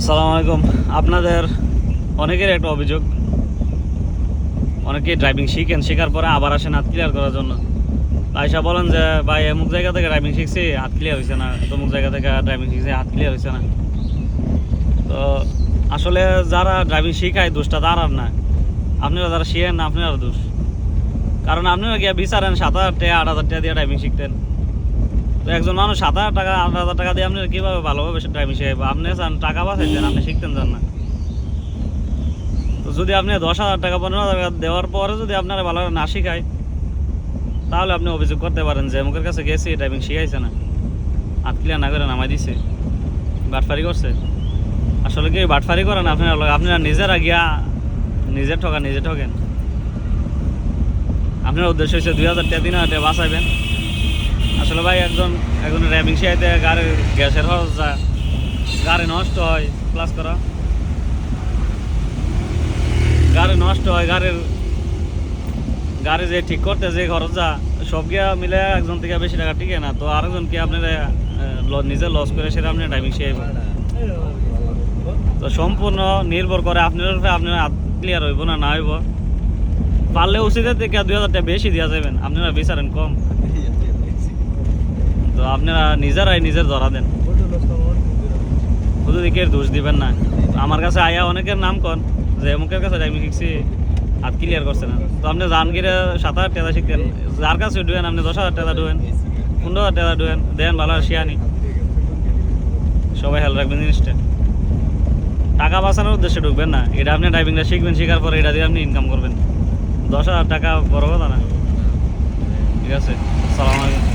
আসসালামু আলাইকুম। আপনাদের অনেকের একটা অভিযোগ, অনেকেই ড্রাইভিং শিখেন, শেখার পরে আবার আসেন হাত ক্লিয়ার করার জন্য। আয়সা বলেন যে ভাই অমুক জায়গা থেকে ড্রাইভিং শিখছি, হাত ক্লিয়ার হয়েছে না, তমুক জায়গা থেকে ড্রাইভিং শিখছি, হাত ক্লিয়ার হয়েছে না। তো আসলে যারা ড্রাইভিং শিখায় দোষটা তার আর না, আপনারা যারা শিখেন না আপনারা দোষ। কারণ আপনারা গিয়ে বিচারেন 7,000 টাকা 8,000 টাকা দিয়ে ড্রাইভিং শিখতেন। তো একজন মানুষ 7,000 টাকা 8,000 টাকা দিয়ে আপনারা কীভাবে ভালোভাবে ড্রাইভিং শেখাবো? আপনি চান টাকা বাঁচাইতেন, আপনি শিখতেন চান না। তো যদি আপনি 10,000 টাকা 15,000 টাকা দেওয়ার পরে যদি আপনারা ভালো না শিখায়, তাহলে আপনি অভিযোগ করতে পারেন যে মুখের কাছে গেছি ড্রাইভিং শিখাইছে না, হাত ক্লিয়ার না করে নামাই দিছে, বাটফারি করছে। আসলে কি বাটফারি করেন আপনারা নিজেরা গিয়া নিজের ঠকেন। আপনার উদ্দেশ্য হচ্ছে 2,000 টাকা 3,000 টাকা বাঁচাইবেন। আসলে ভাই একজন ড্রাইভিং শিখাইতে গাড়ির গ্যাসের খরচ যায়, গাড়ি নষ্ট হয়, প্লাস করা গাড়ি নষ্ট হয়, গাড়ি যে ঠিক করতে যে খরচ যা সব গিয়া মিলে একজন থেকে বেশি টাকা টিকে না। তো আরেকজন কি আপনারা নিজে লস করে সেটা আপনি ড্রাইভিং শিখাইবেন? তো সম্পূর্ণ নির্ভর করে আপনার উপরে, আপনার ক্লিয়ার হইব না হইব। পারলে উচিত থেকে 2,000 টাকা বেশি দেওয়া যাবেন, আপনারা বিচারেন কম। তো আপনারা নিজেরাই নিজের ধরা দেন, শুধু দিকে দোষ দিবেন না। আমার কাছে আয়া অনেকের নাম কন যে অমুকের কাছে ড্রাইভিং শিখছি, হাত ক্লিয়ার করছে না। তো আপনি জাহাঙ্গীরে 7,000 টাকা শিখতেন, যার কাছে ডুয়েন আপনি 10,000 টাকা ডুয়েন, 15,000 টাকা ডুয়েন, দেন ভালো শিয়ানি। সবাই হেল্প রাখবেন জিনিসটা, টাকা বাঁচানোর উদ্দেশ্যে ঢুকবেন না। এটা আপনি ড্রাইভিংটা শিখবেন, শেখার পরে এটা দিয়ে আপনি ইনকাম করবেন। 10,000 টাকা বড় কথা না। ঠিক আছে, আসসালামু আলাইকুম।